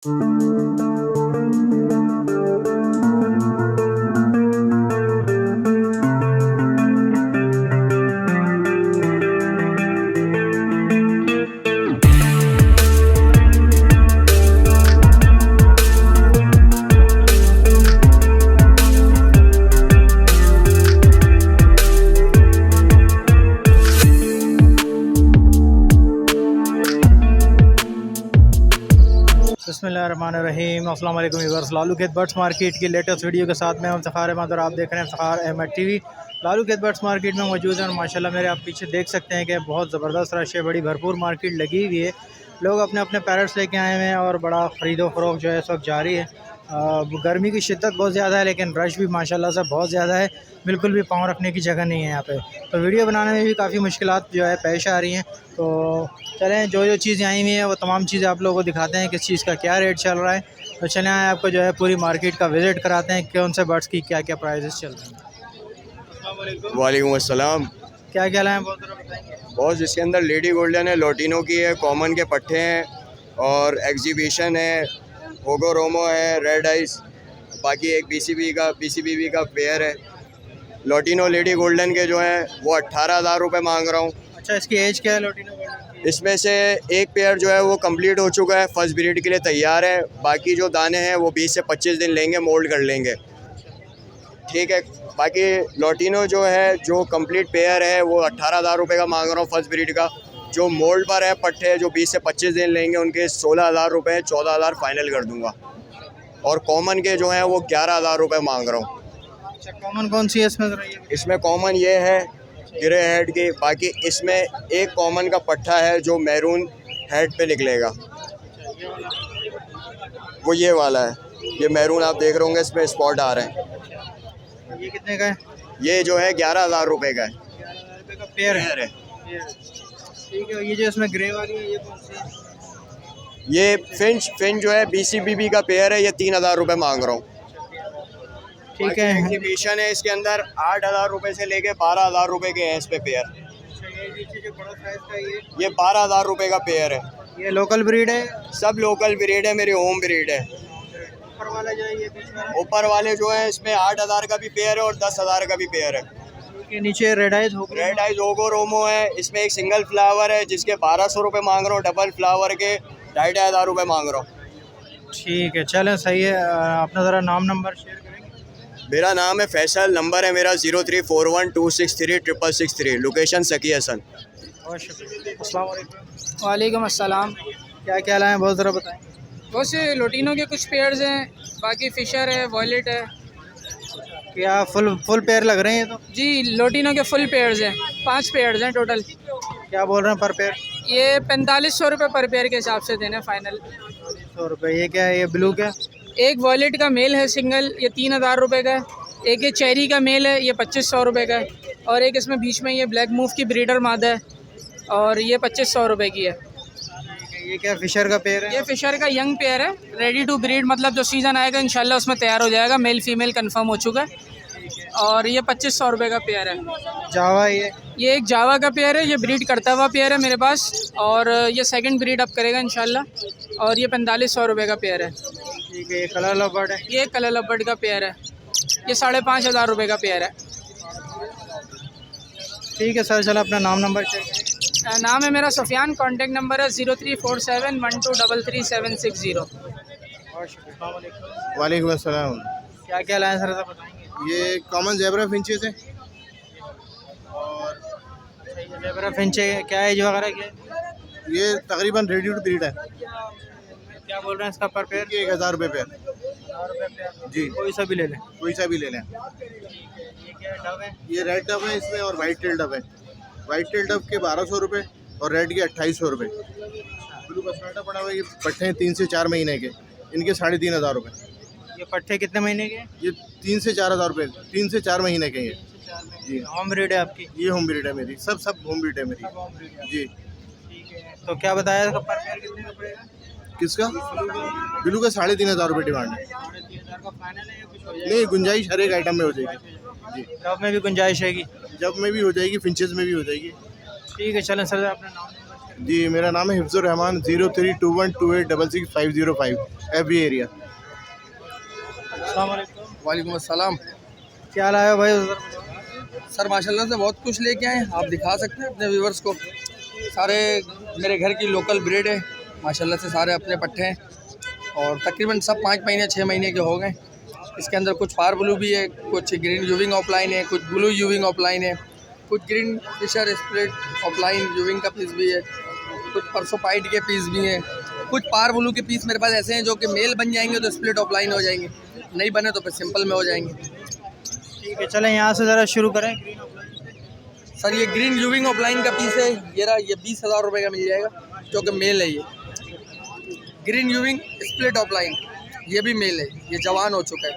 बिस्मिल्लाहिर्रहमानिर्रहीम। अस्सलाम वालेकुम व्यूअर्स, लालू खेत बर्ड्स मार्केट की लेटेस्ट वीडियो के साथ में हम ज़फ़ार अहमद और आप देख रहे हैं ज़फ़ार अहमद टीवी। लालू खेत बर्ड्स मार्केट में मौजूद हैं और माशाल्लाह मेरे आप पीछे देख सकते हैं कि बहुत ज़बरदस्त रश है, बड़ी भरपूर मार्केट लगी हुई है। लोग अपने अपने पैरट्स लेके आए हुए हैं और बड़ा ख़रीदो फ़रोख्त जो है इस वक्त जारी है। गर्मी की शिद्दत बहुत ज़्यादा है लेकिन रश भी माशाल्लाह से बहुत ज़्यादा है, बिल्कुल भी पाँव रखने की जगह नहीं है यहाँ पे। तो वीडियो बनाने में भी काफ़ी मुश्किलात जो है पेश आ रही हैं। तो चलें, जो जो चीज़ें आई हुई हैं वो तमाम चीज़ें आप लोगों को दिखाते हैं, किस चीज़ का क्या रेट चल रहा है। तो चलें आपको जो है पूरी मार्केट का विज़िट कराते हैं, कौन से बर्ड्स की क्या क्या प्राइजेस चल रहे हैं। वालेकुम अस्सलाम। क्या क्या लाएँ बहुत ज़रा बताएंगे। बहुत, इसके अंदर लेडी गोल्डन है, लोटिनो की है, कॉमन के पट्टे हैं और एग्जीबिशन है, होगो रोमो है, रेड आइस, बाकी एक बीसीबी का पेयर है। लोटिनो लेडी गोल्डन के जो है वो 18,000 रुपये मांग रहा हूँ। अच्छा, इसकी एज क्या है लोटिनो? इसमें से एक पेयर जो है वो कंप्लीट हो चुका है, फर्स्ट ब्रीड के लिए तैयार है। बाकी जो दाने हैं वो 20 से 25 दिन लेंगे, मोल्ड कर लेंगे, ठीक है। बाकी लोटिनो जो है, जो कंप्लीट पेयर है वो 18,000 रुपये का मांग रहा हूँ फर्स्ट ब्रीड का। जो मोल्ड पर है पट्टे जो 20 से 25 दिन लेंगे उनके 16,000 रुपये, 14,000 फाइनल कर दूंगा। और कॉमन के जो हैं वो 11,000 रुपये मांग रहा हूँ। अच्छा, कॉमन कौन सी है इसमें? इसमें कॉमन ये है ग्रे हेड की, बाकी इसमें एक कॉमन का पट्टा है जो मैरून हेड पे निकलेगा, वो ये वाला है। ये मैरून आप देख रहे होंगे, इसमें स्पॉट आ रहे हैं। ये कितने का है? ये जो है 11,000 रुपये का है। 11,000 रुपये का पेयर है। ठीक है। ये जो इसमें ग्रे वाली है ये कौन सी है? ये फिंच जो है बीसीबी का पेयर है, ये 3,000 रुपये मांग रहा हूँ। ठीक है। एग्जीबिशन है, इसके अंदर 8,000 रुपये से लेके 12,000 रुपये के हैं इस पे पेयर। जो बड़ा साइज का ये 12,000 रुपये का पेयर है। ये लोकल ब्रीड है? सब लोकल ब्रीड है, मेरी होम ब्रीड है। ऊपर वाला जो है ये बीच में, ऊपर वाले जो है इसमें 8,000 का भी पेयर है और 10,000 का भी पेयर है। के नीचे रेड आइज होगो रोमो है, इसमें एक सिंगल फ्लावर है जिसके 1,200 रुपये मांग रहा हूँ, डबल फ्लावर के 2,500 रुपये मांग रहा हूँ। ठीक है, चलें, सही है। अपना ज़रा नाम नंबर शेयर करेंगे। मेरा नाम है फैसल, नंबर है मेरा 0341263663, लोकेशन सकी हसन। बहुत शुक्रिया। अस्सलाम वालेकुम। वालेकुम अस्सलाम। क्या क्या लाएँ बहुत ज़रा बताएँ। बहुत से लोटिनो के कुछ पेयर्स हैं, बाकी फिशर है, वॉयलेट है। क्या फुल पेयर लग रहे हैं ये तो? जी, लोटिनो के फुल पेयर्स हैं, 5 पेयर्स हैं टोटल। क्या बोल रहे हैं पर पेयर? ये 4500 रुपये पर पेयर के हिसाब से देने फाइनल। 100 रुपये। ये क्या है? ये ब्लू क्या? एक वॉयलेट का मेल है सिंगल, ये 3,000 रुपये का है। एक ये चेरी का मेल है, ये 2,500 रुपये का है। और एक इसमें बीच में ये ब्लैक मूव की ब्रीडर मादा है और ये 2,500 रुपये की है। ये क्या फिशर का पेयर है? ये फिशर का यंग पेयर है, रेडी टू ब्रीड, मतलब जो सीज़न आएगा इंशाल्लाह उसमें तैयार हो जाएगा। मेल फीमेल कंफर्म हो चुका है और ये 2,500 रुपये का पेयर है। जावा ये एक जावा का पेयर है, ये ब्रीड करता हुआ पेयर है मेरे पास और ये सेकंड ब्रीड अप करेगा इंशाल्लाह। और ये 4,500 रुपये का पेयर है। ठीक है। ये कलर लवर्ड है? ये कलर लवर्ड का पेयर है, ये 5,500 रुपये का पेयर है। ठीक है सर, चलो अपना नाम नंबर शेयर करें। नाम है मेरा सुफियान, कॉन्टेक्ट नंबर है 0347123370। वालेकुम अस्सलाम। क्या क्या लाए सर बताएंगे। ये कॉमन ज़ेब्रा फिंचेस है और ज़ेब्रा फिंच क्या एज वगैरह क्या? ये तकरीबन रेडी टू ब्रीड है। क्या बोल रहे हैं इसका पर पेयर? 1,000 रुपये पेयर। जी, कोई सा भी ले लें? कोई सा भी ले लें। ये क्या डब है? ये रेड डब है इसमें और वाइट टेल डब है। वाइट टेल डब के 1,200 रुपये और रेड के 2,800 रुपये। ब्लू बसनाटा पड़ा हुआ है, ये पट्टे हैं 3 से 4 महीने के, इनके 3,500 रुपये। ये पट्टे कितने महीने के? ये 3 से 4,000 रुपये, 3 से 4 महीने के ये। जी, होम ब्रीड है आपकी? ये होम ब्रीड है मेरी, सब होम ब्रीड है मेरी। जी। ठीक है, तो क्या बताया इसका पर पेयर कितने का पड़ेगा? किसका? ब्लू का 3,500 रुपये डिमांड है। 3,500 का फाइनल है या कुछ हो नहीं, गुंजाइश हर एक आइटम में हो जाएगी। जी, डब में भी गुंजाइश हैगी? जब में भी हो जाएगी, फिंचेस में भी हो जाएगी। ठीक है, चलें सर अपना नाम। जी मेरा नाम है हिफ्जुर रहमान 0321286665 FB एरिया। अस्सलाम वालेकुम। वालेकुम अस्सलाम। क्या लाया भाई उधर? सर माशाल्लाह से बहुत कुछ लेके आए, आप दिखा सकते हैं अपने व्यूवर्स को। सारे मेरे घर की लोकल ब्रीड है माशाल्लाह से, सारे अपने पट्टे हैं और तकरीबन सब 5 महीने 6 महीने के हो गए। इसके अंदर कुछ पार ब्लू भी है, कुछ ग्रीन यूविंग ऑफलाइन है, कुछ ब्लू यूविंग ऑफलाइन है, कुछ ग्रीन फिशर स्प्लिट ऑफलाइन यूविंग का पीस भी है, कुछ परसोपाइट के पीस भी हैं, कुछ पार ब्लू के पीस मेरे पास ऐसे हैं जो कि मेल बन जाएंगे तो स्प्लिट ऑफलाइन हो जाएंगे, नहीं बने तो फिर सिंपल में हो जाएंगे। ठीक है, चलें यहाँ से ज़रा शुरू करें। सर ये ग्रीन यूविंग ऑफलाइन का पीस है, ये 20,000 रुपये का मिल जाएगा जो कि मेल है। ये ग्रीन यूविंग स्प्लिट ऑफलाइन ये भी मेल है, ये जवान हो चुका है।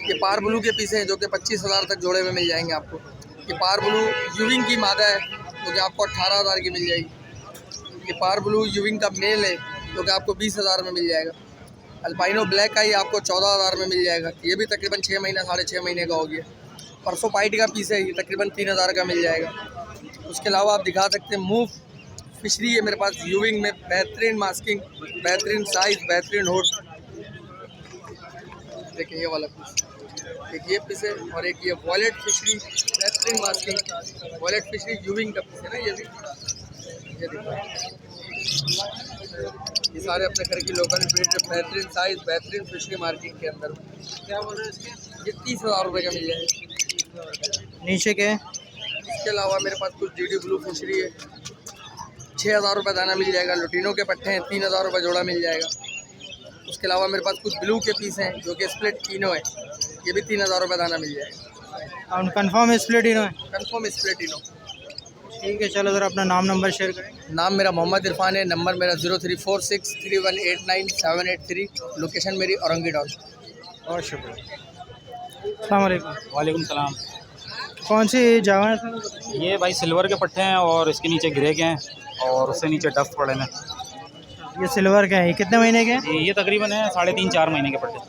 ये पार ब्लू के पीस हैं जो कि 25,000 तक जोड़े में मिल जाएंगे आपको। ये पार ब्लू यूविंग की मादा है जो कि आपको 18,000 की मिल जाएगी। ये पार ब्लू यूविंग का मेल है जो कि आपको 20,000 में मिल जाएगा। अल्बाइनो ब्लैक का ही आपको 14,000 में मिल जाएगा, ये भी तकरीबन 6 महीना 6.5 महीने का हो गया। परसोपाइट का पीस है, ये तकरीबन 3,000 का मिल जाएगा। उसके अलावा आप दिखा सकते हैं मूव फिशरी है मेरे पास यूविंग में, बेहतरीन मास्किंग, बेहतरीन साइज़, बेहतरीन होट। देखिए ये वाला पीस, एक ये पीस है और एक ये वॉलेट फिशरी बेहतरीन मास्किंग, वॉलेट फिशरी यूविंग का पीस है ना। ये भी ये देखिए, ये सारे अपने घर की लोकल ब्रीड, बेहतरीन साइज़, बेहतरीन फिशरी मार्किंग के अंदर। क्या बोल रहे हैं इसके? ये 30,000 रुपये का मिल जाएगा। नीचे के इसके अलावा मेरे पास कुछ DD ब्लू फिशरी है, 6,000 रुपये दाना मिल जाएगा। लुटीनों के पट्टे हैं, 3,000 रुपये जोड़ा मिल जाएगा। उसके अलावा मेरे पास कुछ ब्लू के पीस हैं जो कि स्प्लिट टीनो है, ये भी 3,000 रुपये दाना मिल जाएगा। और कन्फर्म स्प्लिट इनो है? कन्फर्म स्प्लिट टीनो। ठीक है, चलो ज़रा अपना नाम नंबर शेयर करें। नाम मेरा मोहम्मद इरफान है, नंबर मेरा 03463189 लोकेशन मेरी औरंगी टाउन। बहुत शुक्रिया। अस्सलाम वालेकुम। वालेकुम सलाम। कौन सी जगह है सर? ये भाई सिल्वर के पट्टे हैं और इसके नीचे ग्रे के हैं और उससे नीचे डस्ट पड़े हैं। ये सिल्वर के हैं, ये कितने महीने के हैं? ये तकरीबन है 3.5-4 महीने के पट्टे।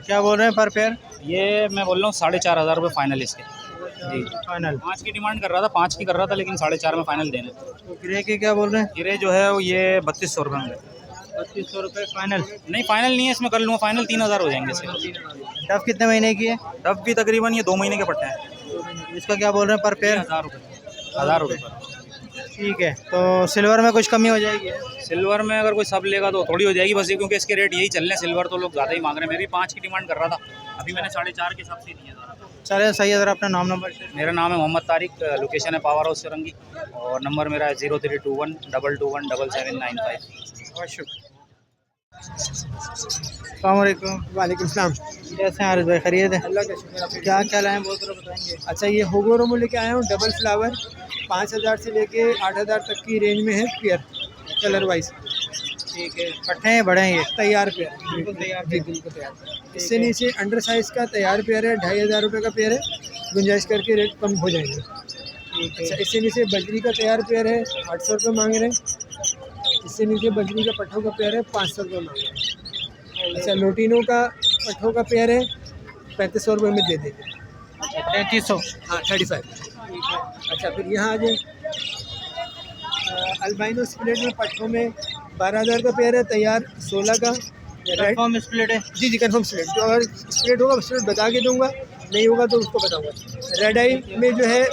क्या बोल रहे हैं पर पेयर? ये मैं बोल रहा हूँ 4,500 रुपये फ़ाइनल इसके। जी फाइनल 5 की डिमांड कर रहा था, 5 की कर रहा था, लेकिन 4.5 में फ़ाइनल देने। तो ग्रे के क्या बोल रहे हैं? गिरे जो है ये 3,200 रुपये में। 3,200 रुपये फाइनल? नहीं फ़ाइनल नहीं है, इसमें कर लूँगा फ़ाइनल 3,000 हो जाएंगे इसके। डफ कितने महीने की है? डब भी तकरीबन ये 2 महीने के पट्टे हैं। इसका क्या बोल रहे हैं पर पेयर? 1,000 रुपये, 1,000 रुपये पर। ठीक है, तो सिल्वर में कुछ कमी हो जाएगी? सिल्वर में अगर कोई सब लेगा तो थोड़ी हो जाएगी बस, ये क्योंकि इसके रेट यही चल रहे हैं। सिल्वर तो लोग ज़्यादा ही मांग रहे हैं, मैं भी 5 की डिमांड कर रहा था, अभी मैंने 4.5 के हिसाब से दिया था। चले सही है, ज़रा अपना नाम नंबर शेयर। मेरा नाम है मोहम्मद तारिक, लोकेशन है पावर हाउस चरंगी और नंबर मेरा है 0321221795। बहुत शुक्रिया। अस्सलाम वालेकुम। वालेकुम सलाम। कैसे हैं आरिफ भाई, खैरियत है? अल्लाह का शुक्र। आप क्या क्या लाए हैं बहुत ज़रा बताएंगे? अच्छा, ये होगोरोमो लेके आया हूँ, डबल फ्लावर, 5,000 से लेके 8,000 तक की रेंज में है पेयर, कलर वाइज। ठीक है, पट्टे हैं बड़े हैं ये? तैयार पेयर, बिल्कुल तैयार जी बिल्कुल तैयार। इससे नीचे अंडर साइज़ का तैयार पेयर है, 2,500 रुपये का पेयर है, गुंजाइश करके रेट कम हो जाएंगे। अच्छा, इससे नीचे बजरी का तैयार पेयर है, 800 रुपये मांग रहे हैं। इससे नीचे बजरी का पट्ठों का पेयर है, 500 रुपये मांग रहे हैं। अच्छा, लोटिनो का पट्ठों का पेयर है, 3,500 रुपये में दे देंगे। 3,300? हाँ 35। अच्छा, फिर यहाँ आ जाए, अल्बाइनो स्प्लिट में पट्ठों में 12,000 का पेयर है, तैयार 16 का। कन्फर्म स्प्लिट है? जी जी कन्फर्म स्प्लिट, जो अगर स्प्लिट होगा स्प्लिट बता के दूंगा, नहीं होगा तो उसको बताऊंगा। रेड आई में जो है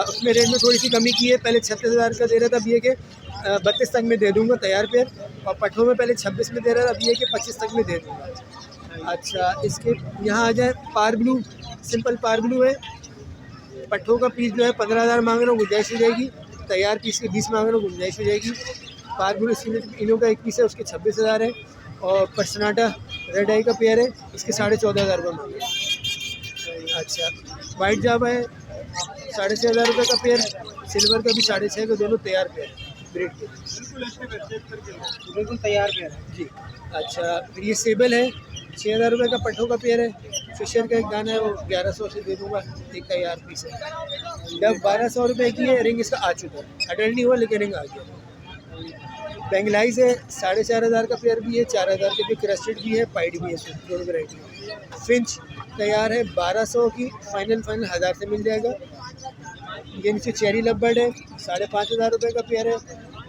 उसमें रेट में थोड़ी सी कमी की है, पहले 36,000 का दे रहा था, अब ये कि 32 तक में दे दूंगा तैयार पेयर, और पट्ठों में पहले 26 में दे रहा था, अब ये कि 25 तक में दे दूंगा। अच्छा, इसके यहाँ आ जाए, पार ब्लू, सिंपल पार ब्लू है, पट्ठों का पीस जो है 15,000 मांग रहा हूँ, गुंजाइश हो जाएगी। तैयार पीस के 20 मांग रहा हूँ, गुंजाइश हो जाएगी। पार ब्लू इनों का एक पीस है, उसके 26,000 है। और पर्सनाटा रेड आई का पेयर है, इसके 14,500 रुपये मांगे। अच्छा, वाइट जावा है, 6,500 रुपये का पेयर, सिल्वर का भी 6,500 का, दोनों तैयार पेयर ब्रेड के, बिल्कुल तैयार पेयर है जी। अच्छा, फिर ये सेबल है, 6,000 रुपये का पट्ठों का पेयर है। फिशर का एक दाना है, वो 1,100 से दे दूँगा, एक तैयार पीस है। डब 1,200 रुपये की है, रिंग इसका आ चुका है, अडल्ट नहीं हुआ लेकिन रिंग आ गया। बेंगलाइज है, 4,500 का पेयर भी है, 4,000 के भी, क्रस्टेड भी है, पाइड भी है, दोनों वैरायटी। फिंच तैयार है, 1,200 की, फाइनल 1,000 से मिल जाएगा। ये नीचे चेरी लबर्ड है, 5,500 रुपये का पेयर है,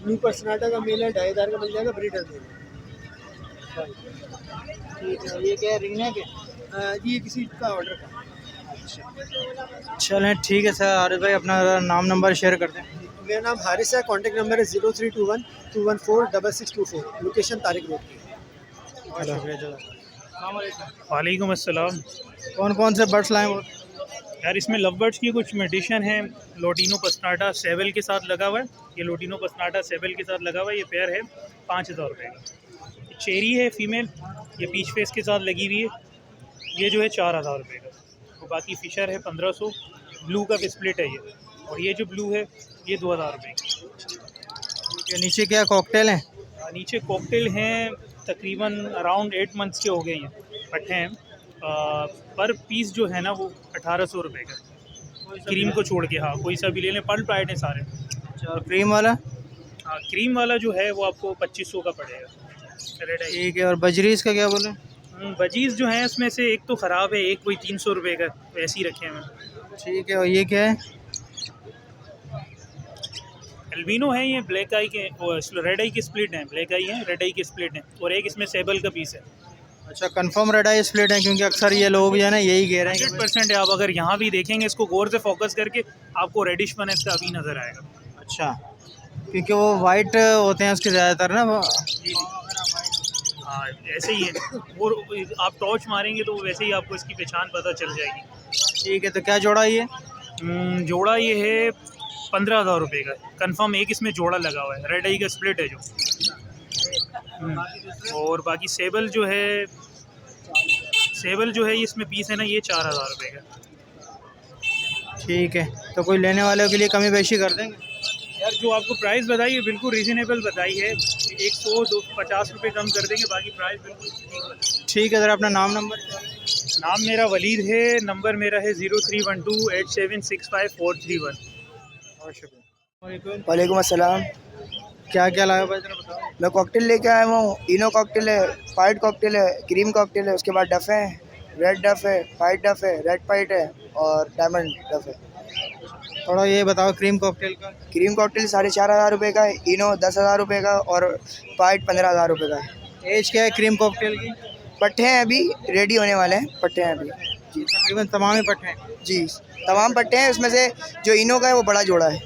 ब्लू पर्सनाटा का मेल है 2500 का मिल जाएगा, ब्रीडर मेल। ठीक है, ये क्या रिंग है क्या? जी ये किसी का ऑर्डर था। चलें ठीक है सर। आरिफ भाई अपना नाम नंबर शेयर कर दें। मेरा नाम हारिस है, कॉन्टैक्ट नंबर है 0321-214-6624, लोकेशन तारिक रोड की। वालेकुम अस्सलाम। कौन कौन से बर्ड्स लाए वो? यार इसमें लव बर्ड्स की कुछ मेडिशन है। लोटिनो पसनाटा सेबल के साथ लगा हुआ है। ये लोटिनो पसनाटा सेबल के साथ लगा हुआ है। ये पेयर है 5000 रुपये का। चेरी है फीमेल, ये पीच फेस के साथ लगी हुई है। ये जो है 4000 रुपये का। तो बाकी फ़िशर है 1500। ब्लू का स्प्लिट है ये। और ये जो ब्लू है ये 2000 रुपये का। नीचे क्या कॉकटेल हैं? नीचे कॉकटेल हैं, तकरीबन अराउंड 8 मंथ्स के हो गए हैं, पट्टे हैं। पर पीस जो है ना वो 1800 रुपये का, क्रीम को छोड़ के। हाँ, कोई सा भी ले लें, पर्ल पाइड है सारे। और क्रीम वाला? हाँ, क्रीम वाला जो है वो आपको 2500 का पड़ेगा। रेड आई। ठीक है। और बजरीज का क्या बोले? बजीज़ जो हैं इसमें से एक तो ख़राब है, एक कोई 300 रुपये का, वैसे ही रखे हैं। ठीक है। और ये क्या है? एल्बिनो है, ये ब्लैक आई के, रेड आई के स्प्लिट हैं। ब्लैक आई है, रेड आई के स्प्लिट हैं। और एक इसमें सेबल का पीस है। अच्छा, कंफर्म रेड आई स्प्लिट है? क्योंकि अक्सर ये लोग जो है ना यही कह रहे हैं। 100% है। आप अगर यहाँ भी देखेंगे इसको गौर से फोकस करके, आपको रेडिश पन इसका अभी नज़र आएगा। अच्छा, क्योंकि वो वाइट होते हैं उसके ज़्यादातर ना वो। हाँ, ऐसे ही है वो। आप टॉर्च मारेंगे तो वैसे ही आपको इसकी पहचान पता चल जाएगी। ठीक है। तो क्या जोड़ा ये? जोड़ा ये है 15000 रुपये का कंफर्म। एक इसमें जोड़ा लगा हुआ है, रेड आई का स्प्लिट है जो। और बाकी सेबल जो है इसमें पीस है ना, ये 4000 रुपये का। ठीक है। तो कोई लेने वालों के लिए कमी बेशी कर देंगे? यार जो आपको प्राइस बताई है बिल्कुल रीज़नेबल बताई है। 100-250 रुपये कम कर देंगे, बाकी प्राइस बिल्कुल ठीक है। ज़रा अपना नाम नंबर। नाम मेरा वलीद है, नंबर मेरा है 0312876541। वालेकुम अस्सलाम। क्या क्या लाया भाई, ज़रा बताओ। मैं कॉकटेल लेके आया हूँ। इनो कॉकटेल है, पाइट कॉकटेल है, क्रीम कॉकटेल है, उसके बाद डफ है, रेड डफ है, पाइट डफ है, रेड पाइट है और डायमंड डफ है। थोड़ा ये बताओ क्रीम कॉकटेल का। क्रीम कॉकटेल 4500 रुपये का है, इनो 10,000 रुपये का और पाइट 15,000 रुपये का है। एज क्या है क्रीम कॉकटेल की? पट्टे हैं अभी रेडी होने वाले हैं, पट्टे हैं अभी जी। तकरीबन तमाम ही पट्टे हैं जी, तमाम पट्टे हैं। उसमें से जो इनो का है वो बड़ा जोड़ा है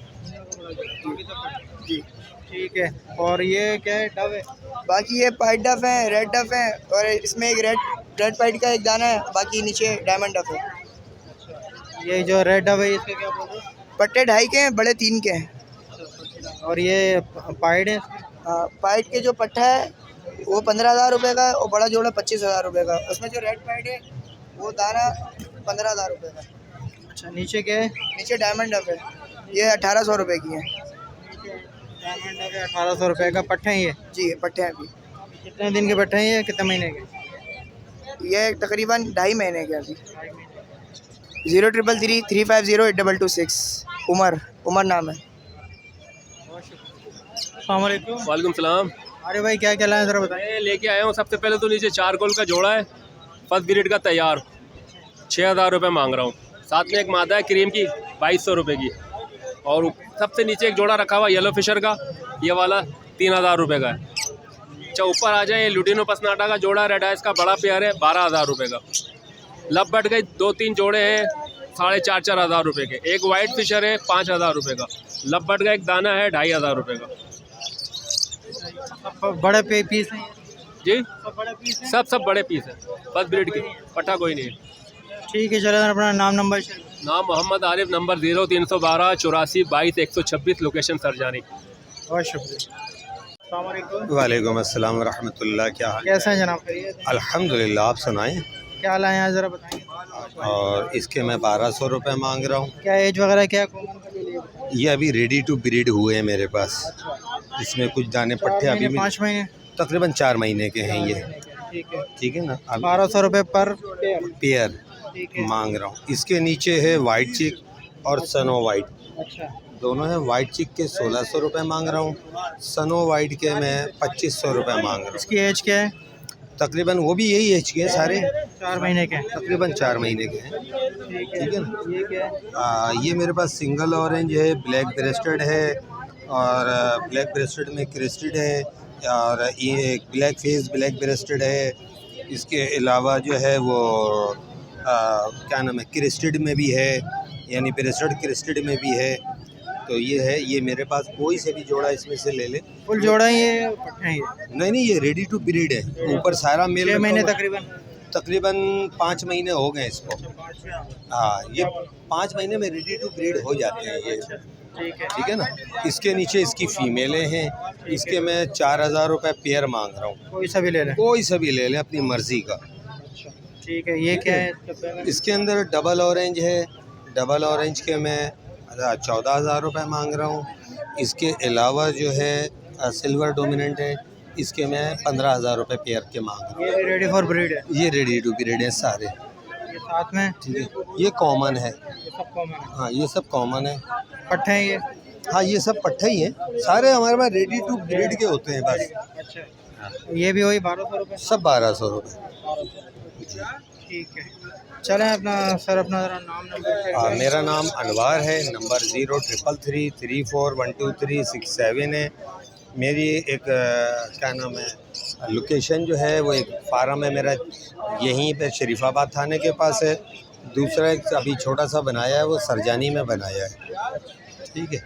जी। ठीक है। और ये क्या है? डव है? बाकी ये पाइट डफ है, रेड डफ है और इसमें एक रेड पाइट का एक दाना है, बाकी नीचे डायमंड डफ है। ये जो रेड डव है इसके क्या बोल रहे हो? पट्टे 2.5 के हैं, बड़े 3 के हैं। और ये पाइड है? हाँ, पाइट के जो पट्टा है वो 15,000 रुपये का और बड़ा जोड़ा 25,000 रुपये का। उसमें जो रेड पाइट है वो दाना 15,000 रुपये का। अच्छा, नीचे क्या है? नीचे डायमंड डफ है, ये 1800 रुपये की है। डायमंड डव है 1800 रुपये का। पट्टे हैं ये? जी, पट्टे हैं अभी। कितने दिन के पट्टे हैं ये, कितने महीने के? ये तकरीबन 2.5 महीने के अभी। 0333350822 उमर नाम है। अस्सलाम वालेकुम। वालेकुम सलाम। अरे भाई क्या क्या लाए ज़रा बताइए। मैं लेके आया हूँ सबसे पहले तो नीचे चारकोल का जोड़ा है, फर्स्ट ग्रेड का तैयार, 6000 रुपये मांग रहा हूँ। साथ में एक मादा है क्रीम की 2200 रुपये की। और सबसे नीचे एक जोड़ा रखा हुआ येलो फिशर का, ये वाला 3000 रुपये का है। अच्छा, ऊपर आ जाए, ये लुटिनो पसनाटा का जोड़ा रेड आइस का बड़ा पेयर है 12000 रुपये का। लब बट गई 2-3 जोड़े हैं 4,500 रुपये के। एक वाइट फिशर है 5000 रुपये का। लब बट का एक दाना है 2500 रुपये का। बड़े पीस हैं जी, सब बड़े पीस हैं? सब बड़े पीस है, फर्स्ट ब्रीड की, पट्टा कोई नहीं है। ठीक है। चलो अपना नाम नंबर शेयर। नाम मोहम्मद आरिफ, नंबर 0312 84 22 126, लोकेशन सरजानी। बहुत शुक्रिया। अस्सलाम वालेकुम। वालेकुम अस्सलाम व रहमतुल्लाह। क्या हाल? कैसे हैं जनाब? खैरियत? अल्हम्दुलिल्लाह। आप सुनाएं। क्या लाए हैं ज़रा बताएंगे। और इसके मैं 1200 रुपये मांग रहा हूँ। क्या एज वगैरह क्या कॉमन के लिए? ये अभी रेडी टू ब्रीड हुए हैं मेरे पास। इसमें कुछ दाने पट्टे अभी 5 महीने तकरीबन 4 महीने के हैं ये। ठीक है ना। 1200 रुपये पर पेयर मांग रहा हूँ। इसके नीचे है वाइट चिक और सनो वाइट। अच्छा, दोनों है। वाइट चिक के 1600 रुपये मांग रहा हूँ, सनो वाइट के मैं 2500 रुपये मांग रहा हूँ। इसकी एज क्या है? तकरीबन वो भी यही एज के हैं सारे, 4 महीने के। तकरीबन 4 महीने के हैं। ठीक है ना। ये क्या है? ये मेरे पास सिंगल ऑरेंज है, ब्लैक ब्रेस्टेड है और ब्लैक ब्रेस्टेड में क्रेस्टेड है, और ये एक ब्लैक फेस ब्लैक ब्रेस्टेड है। इसके अलावा जो है वो क्या नाम है, क्रेस्टेड में भी है, यानी ब्रेस्टेड क्रेस्टेड में भी है। तो ये है, ये मेरे पास कोई से भी जोड़ा इसमें से ले ले। फुल जोड़ा ही है पट्टे हैं ये? नहीं, ये रेडी टू ब्रीड है, ऊपर सारा मेल। 6 महीने तकरीबन 5 महीने हो गए इसको। हाँ, ये 5 महीने में रेडी टू ब्रीड हो जाते हैं ये। ठीक है ना। इसके नीचे इसकी फीमेलें हैं, इसके मैं 4000 रुपये पेयर मांग रहा हूँ। कोई सा भी ले लें? कोई सा भी ले लें अपनी मर्ज़ी का। ठीक है। ये क्या है? इसके अंदर डबल ऑरेंज है, डबल ऑरेंज के मैं 14,000 रुपये मांग रहा हूँ। इसके अलावा जो है सिल्वर डोमिनेंट है, इसके मैं 15,000 रुपये पेयर के मांग रहा हूँ। ये रेडी फॉर ब्रीड है? ये रेडी टू ब्रीड है सारे। ये साथ में? ठीक है, ये कॉमन है। ये सब कॉमन है? हाँ, ये सब कॉमन है। पट्टे हैं ये? हाँ, ये सब पट्टे ही हैं, सारे हमारे पास रेडी टू ब्रीड के होते हैं बस। अच्छा, ये भी वही 1200 रुपये? सब 1200 रुपये। ठीक है। चलें अपना सर, अपना ज़रा नाम नंबर। हाँ, मेरा नाम अनवार है, नंबर 0333341237 है। मेरी एक क्या नाम है, लोकेशन जो है वो एक फार्म है मेरा, यहीं पे शरीफाबाद थाने के पास है। दूसरा एक अभी छोटा सा बनाया है, वो सरजानी में बनाया है। ठीक है।